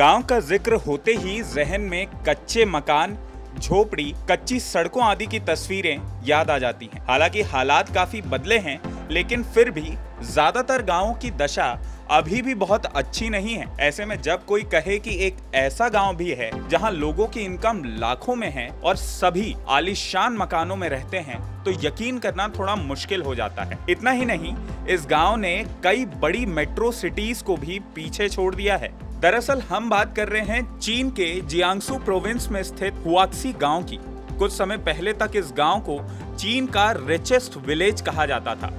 गांव का जिक्र होते ही जहन में कच्चे मकान, झोपड़ी, कच्ची सड़कों आदि की तस्वीरें याद आ जाती हैं। हालांकि हालात काफी बदले हैं, लेकिन फिर भी ज्यादातर गांवों की दशा अभी भी बहुत अच्छी नहीं है। ऐसे में जब कोई कहे कि एक ऐसा गांव भी है जहां लोगों की इनकम लाखों में है और सभी आलीशान मकानों में रहते हैं, तो यकीन करना थोड़ा मुश्किल हो जाता है। इतना ही नहीं, इस गांव ने कई बड़ी मेट्रो सिटीज को भी पीछे छोड़ दिया है। दरअसल हम बात कर रहे हैं चीन के जियांगसू प्रोविंस में स्थित हुआक्सी गांव की। कुछ समय पहले तक इस गांव को चीन का रिचेस्ट विलेज कहा जाता था।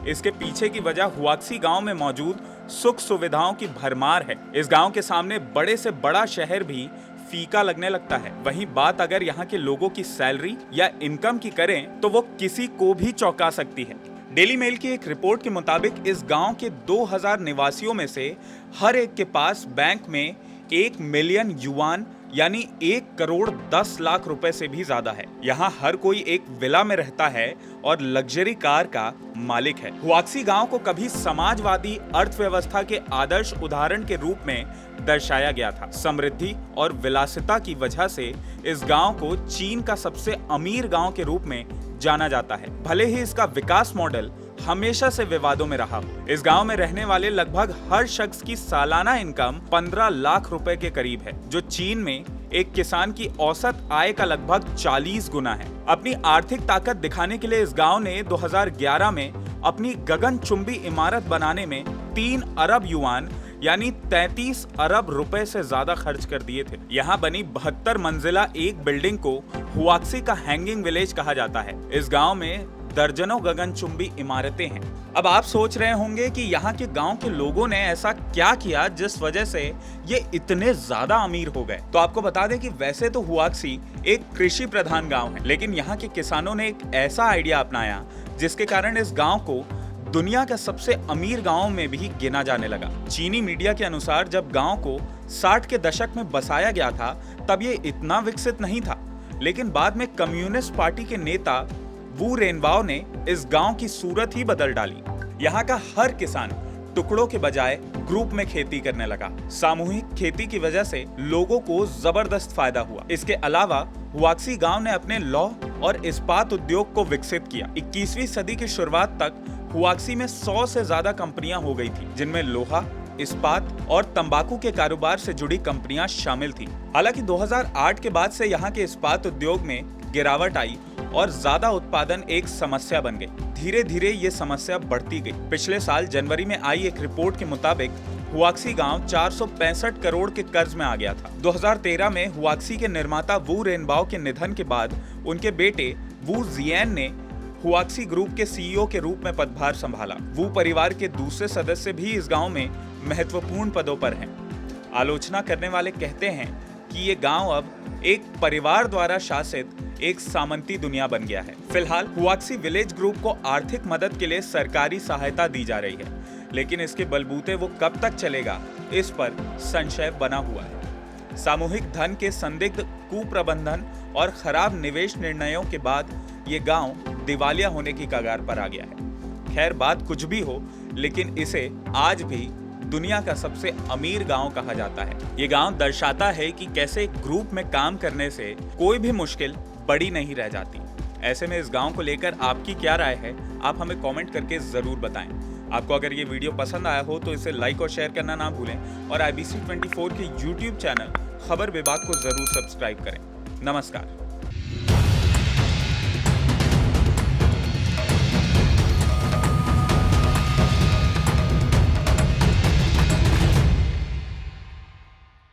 इसके पीछे की वजह हुआक्सी गांव में मौजूद सुख सुविधाओं की भरमार है। इस गांव के सामने बड़े से बड़ा शहर भी फीका लगने लगता है। वहीं बात अगर यहाँ के लोगों की सैलरी या इनकम की करें तो वो किसी को भी चौंका सकती है। डेली मेल की एक रिपोर्ट के मुताबिक इस गांव के 2000 निवासियों में से हर एक के पास बैंक में 1 मिलियन युआन यानी 1 करोड़ 10 लाख रुपए से भी ज्यादा है। यहाँ हर कोई एक विला में रहता है और लग्जरी कार का मालिक है। हुआक्सी गांव को कभी समाजवादी अर्थव्यवस्था के आदर्श उदाहरण के रूप में दर्शाया गया था। समृद्धि और विलासिता की वजह से इस गांव को चीन का सबसे अमीर गांव के रूप में जाना जाता है। भले ही इसका विकास मॉडल हमेशा से विवादों में रहा हो। इस गांव में रहने वाले लगभग हर शख्स की सालाना इनकम 15 लाख रुपए के करीब है, जो चीन में एक किसान की औसत आय का लगभग 40 गुना है। अपनी आर्थिक ताकत दिखाने के लिए इस गांव ने 2011 में अपनी गगनचुंबी इमारत बनाने में 3 अरब युआन यानी 33 अरब रुपए से ज्यादा खर्च कर दिए थे। यहाँ बनी 72 मंजिला एक बिल्डिंग को हुआक्सी का हैंगिंग विलेज कहा जाता है। इस गांव में दर्जनों गगनचुंबी इमारतें हैं। अब आप सोच रहे होंगे कि यहाँ के गांव के लोगों ने ऐसा क्या किया जिस वजह से ये इतने ज्यादा अमीर हो गए। तो आपको बता दें कि वैसे तो हुआक्सी एक कृषि प्रधान गांव है, लेकिन यहाँ के किसानों ने एक ऐसा आइडिया अपनाया जिसके कारण इस गांव को दुनिया के सबसे अमीर गांवों में भी गिना जाने लगा। चीनी मीडिया के अनुसार जब गांव को 60 के दशक में बसाया गया था, तब ये इतना विकसित नहीं था, लेकिन बाद में कम्युनिस्ट पार्टी के नेता वू रेनबाओ ने इस गांव की सूरत ही बदल डाली। यहाँ का हर किसान टुकड़ों के बजाय ग्रुप में खेती करने लगा। सामूहिक खेती की वजह से लोगों को जबरदस्त फायदा हुआ। इसके अलावा हुआक्सी गांव ने अपने लौह और इस्पात उद्योग को विकसित किया। 21वीं सदी की शुरुआत तक हुआक्सी में 100 से ज्यादा कंपनियां हो गई थी, जिनमें लोहा, इस्पात और तंबाकू के कारोबार से जुड़ी कंपनियां शामिल थी। हालांकि 2008 के बाद से यहाँ के इस्पात उद्योग में गिरावट आई और ज्यादा उत्पादन एक समस्या बन गई। धीरे धीरे ये समस्या बढ़ती गई। पिछले साल जनवरी में आई एक रिपोर्ट के मुताबिक हुआक्सी गांव 465 करोड़ के कर्ज में आ गया था। 2013 में हुआक्सी के निर्माता वू रेनबाओ के निधन के बाद उनके बेटे वू जियान ने हुआक्सी ग्रुप के सीईओ के रूप में पदभार संभाला। वू परिवार के दूसरे सदस्य भी इस गांव में महत्वपूर्ण पदों पर हैं। आलोचना करने वाले कहते हैं कि ये गांव अब एक परिवार द्वारा शासित एक सामंती दुनिया बन गया है। फिलहाल हुआक्सी विलेज ग्रुप को आर्थिक मदद के लिए सरकारी सहायता दी जा रही है, लेकिन इसके बलबूते वो कब तक चलेगा, इस पर संशय बना हुआ है। सामूहिक धन के संदिग्ध कुप्रबंधन और खराब निवेश निर्णयों के बाद ये गांव दिवालिया होने की कगार पर आ गया है। खैर, बात कुछ भी हो, लेकिन इसे आज भी दुनिया का सबसे अमीर गांव कहा जाता है। ये गांव दर्शाता है कि कैसे ग्रुप में काम करने से कोई भी मुश्किल बड़ी नहीं रह जाती। ऐसे में इस गांव को लेकर आपकी क्या राय है, आप हमें कमेंट करके जरूर बताएं। आपको अगर ये वीडियो पसंद आया हो तो इसे लाइक और शेयर करना ना भूलें और IBC 24 के YouTube चैनल खबर विभाग को जरूर सब्सक्राइब करें। नमस्कार।